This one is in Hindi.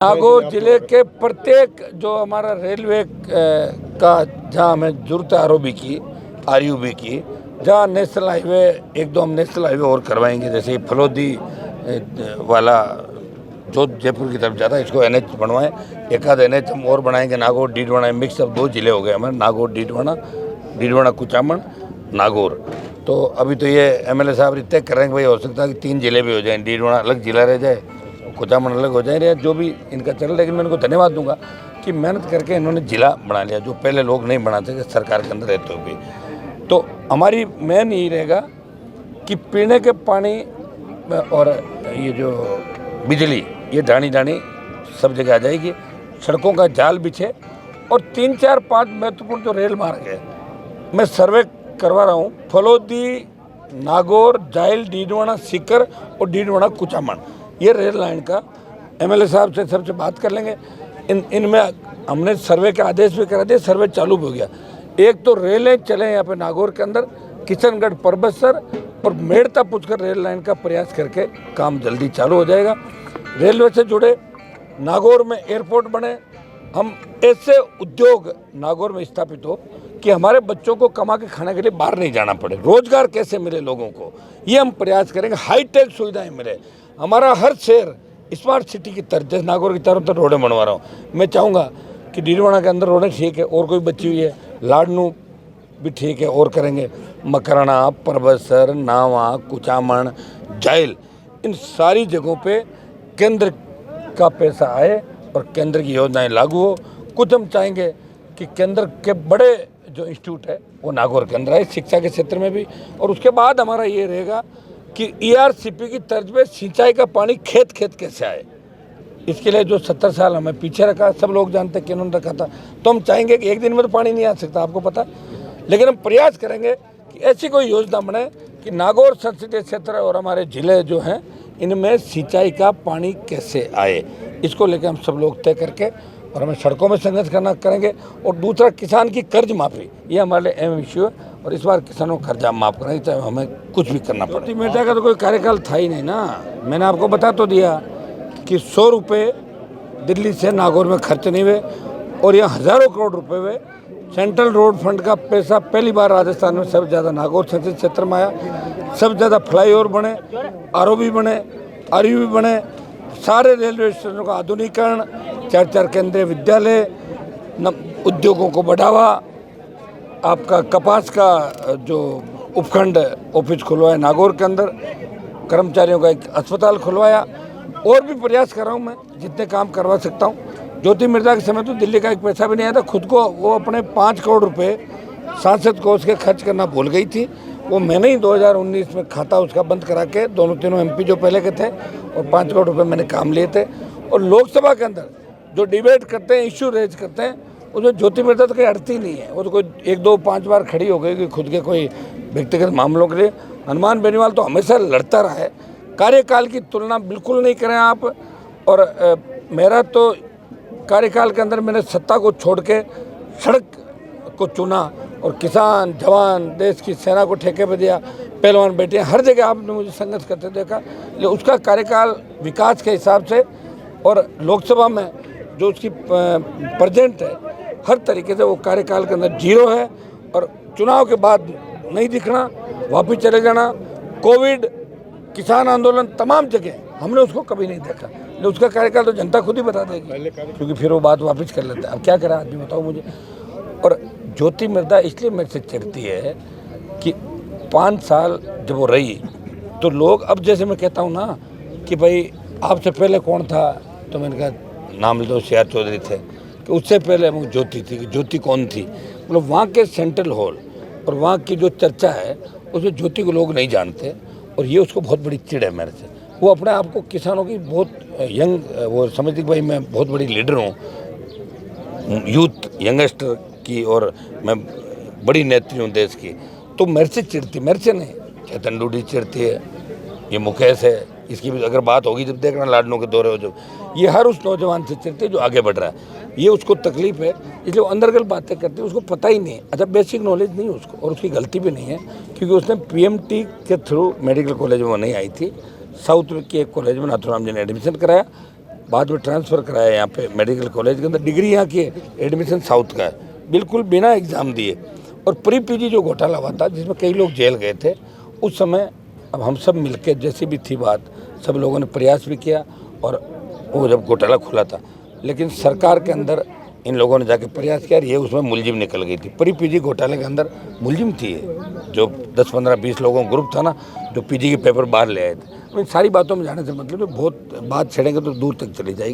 नागौर जिले के प्रत्येक जो हमारा रेलवे का जहाँ हमें जरूरत है आरओबी की, आरयूबी की, जहाँ नेशनल हाईवे एक दो हम नेशनल हाईवे और करवाएंगे, जैसे फलोदी वाला जो जयपुर की तरफ जाता है इसको एनएच बनवाएं, एक आध एनएच हम और बनाएंगे। नागौर डीडवाना मिक्स अब 2 जिले हो गए हमारे, नागौर डीडवाना कुचामन नागौर। तो अभी तो ये एमएलए साहब तय कर रहे हैं कि भाई हो सकता है कि 3 जिले भी हो जाएं, डीडवाना अलग जिला रह जाए, कुचामन अलग हो जाए, जो भी इनका चल। लेकिन मैं इनको धन्यवाद दूंगा कि मेहनत करके इन्होंने जिला बना लिया, जो पहले लोग नहीं बनाते थे सरकार के अंदर रहते हुए भी। तो हमारी मेन यही रहेगा कि पीने के पानी और ये जो बिजली, ये ढाणी सब जगह आ जाएगी। सड़कों का जाल बिछे और 3, 4, 5 महत्वपूर्ण जो रेल मार्ग है, मैं सर्वे करवा रहा हूँ। फलोदी, नागौर, जायल, डीडवाना सीकर और डीडवाना कुचामन, ये रेल लाइन का एमएलए साहब से सबसे बात कर लेंगे। इनमें हमने सर्वे का आदेश भी करा दिया, सर्वे चालू भी हो गया। एक तो रेलें चले यहाँ पे नागौर के अंदर, किशनगढ़ परबतसर और मेड़ता पुचकर रेल लाइन का प्रयास करके काम जल्दी चालू हो जाएगा। रेलवे से जुड़े नागौर में एयरपोर्ट बने, हम ऐसे उद्योग नागौर में स्थापित हो कि हमारे बच्चों को कमा के खाने के लिए बाहर नहीं जाना पड़े, रोजगार कैसे मिले लोगों को, ये हम प्रयास करेंगे। हाईटेक सुविधाएं मिले, हमारा हर शहर स्मार्ट सिटी की तरह, जैसे नागौर की तरफ तो रोडें बनवा रहा हूँ। मैं चाहूँगा कि डीडवाना के अंदर रोडें ठीक है, और कोई बची हुई है, लाडनू भी ठीक है और करेंगे। मकराना, परबतसर, नावा, कुचामन, जायल, इन सारी जगहों पे केंद्र का पैसा आए और केंद्र की योजनाएं लागू हो। कुछ हम चाहेंगे कि केंद्र के बड़े जो इंस्टीट्यूट है वो नागौर के अंदर आए, शिक्षा के क्षेत्र में भी। और उसके बाद हमारा ये रहेगा कि ईआरसीपी की तर्ज पे सिंचाई का पानी खेत कैसे आए। इसके लिए जो 70 साल हमें पीछे रखा, सब लोग जानते हैं कि उन्होंने रखा था। तो हम चाहेंगे कि एक दिन में तो पानी नहीं आ सकता, आपको पता, लेकिन हम प्रयास करेंगे कि ऐसी कोई योजना बने कि नागौर संसदीय क्षेत्र और हमारे जिले जो हैं इनमें सिंचाई का पानी कैसे आए। इसको लेकर हम सब लोग तय करके, और हमें सड़कों में संघर्ष करेंगे। और दूसरा, किसान की कर्ज माफ़ी, ये हमारे लिए अहम इश्यू है, और इस बार किसानों को कर्जा माफ़ कराएंगे, चाहे हमें कुछ भी करना पड़े। मेटा का तो कोई कार्यकाल था ही नहीं ना, मैंने आपको बता तो दिया कि 100 रुपये दिल्ली से नागौर में खर्च नहीं हुए, और यहाँ हज़ारों करोड़ रुपए हुए। सेंट्रल रोड फंड का पैसा पहली बार राजस्थान में सबसे ज़्यादा नागौर संसदीय क्षेत्र में आया। सबसे ज़्यादा फ्लाईओवर बने, आरओबी बने, आरयूबी बने, सारे रेलवे स्टेशनों का आधुनिकीकरण, 4 केंद्रीय विद्यालय, उद्योगों को बढ़ावा, आपका कपास का जो उपखंड ऑफिस खुलवाया नागौर के अंदर, कर्मचारियों का एक अस्पताल खुलवाया। और भी प्रयास कर रहा हूँ मैं, जितने काम करवा सकता हूँ। ज्योति मिर्जा के समय तो दिल्ली का एक पैसा भी नहीं आया था, खुद को वो अपने 5 करोड़ रुपए सांसद कोष के खर्च करना भूल गई थी। वो मैंने ही 2019 में खाता उसका बंद करा के, दोनों तीनों एमपी जो पहले के थे, और 5 करोड़ रुपए मैंने काम लिए थे। और लोकसभा के अंदर जो डिबेट करते हैं, इश्यू रेज करते हैं, उसमें ज्योति मिर्जा तो कोई अड़ती नहीं है। वो तो कोई 1, 2, 5 बार खड़ी हो गई कि खुद के कोई व्यक्तिगत मामलों के लिए। हनुमान बेनीवाल तो हमेशा लड़ता रहा है। कार्यकाल की तुलना बिल्कुल नहीं करें आप। और मेरा तो कार्यकाल के अंदर मैंने सत्ता को छोड़ के सड़क को चुना, और किसान, जवान, देश की सेना को ठेके पे दिया, पहलवान बेटियां, हर जगह आपने मुझे संघर्ष करते देखा। लेकिन उसका कार्यकाल विकास के हिसाब से, और लोकसभा में जो उसकी प्रेजेंट है, हर तरीके से वो कार्यकाल के अंदर 0 है। और चुनाव के बाद नहीं दिखना, वापिस चले जाना, कोविड, किसान आंदोलन, तमाम जगह हमने उसको कभी नहीं देखा। लेकिन उसका कार्यकाल तो जनता खुद ही बता देगी, क्योंकि फिर वो बात वापस कर लेता है। अब क्या करा आदमी, बताओ मुझे। और ज्योति मिर्जा इसलिए मेरे से चिढ़ती है कि 5 साल जब वो रही, तो लोग, अब जैसे मैं कहता हूँ ना कि भाई आपसे पहले कौन था, तो मैंने कहा नाम तो CR चौधरी थे, कि उससे पहले वो ज्योति थी, कि ज्योति कौन थी। मतलब वहाँ के सेंट्रल हॉल और वहाँ की जो चर्चा है उसमें ज्योति को लोग नहीं जानते, और ये उसको बहुत बड़ी चिढ़ है मेरे से। वो अपने आप को किसानों की बहुत यंग, वो समझती कि भाई मैं बहुत बड़ी लीडर हूँ, यूथ यंगस्टर की, और मैं बड़ी नेत्री हूँ देश की। तो मेरे से चिढ़ती, मेरे से नहीं, चेतन डूडी चिढ़ती है, ये मुकेश है, इसकी भी अगर बात होगी जब देखना लाडनों के दौरे हो, जब ये हर उस नौजवान से चिढ़ती है जो आगे बढ़ रहा है। ये उसको तकलीफ है, इसलिए वो अंदरगल बातें करती है, उसको पता ही नहीं। अच्छा, बेसिक नॉलेज नहीं उसको, और उसकी गलती भी नहीं है, क्योंकि उसने PMT के थ्रू मेडिकल कॉलेज में नहीं आई थी, साउथ के एक कॉलेज में नाथुराम जी ने एडमिशन कराया। बाद में ट्रांसफ़र कराया यहाँ पे मेडिकल कॉलेज के अंदर, डिग्री यहाँ की है, एडमिशन साउथ का है, बिल्कुल बिना एग्ज़ाम दिए। और प्री पीजी जो घोटाला हुआ था जिसमें कई लोग जेल गए थे, उस समय अब हम सब मिलकर जैसी भी थी बात, सब लोगों ने प्रयास भी किया और वो जब घोटाला खुला था, लेकिन सरकार के अंदर इन लोगों ने जाके प्रयास किया, ये उसमें मुलजिम निकल गई थी। प्री पीजी घोटाले के अंदर मुलजिम थी जो 10-15-20 लोगों का ग्रुप था ना, जो पीजी के पेपर बाहर ले आए थे। इन सारी बातों में जाने से मतलब बहुत बात छेड़ेंगे तो दूर तक चली जाएगी।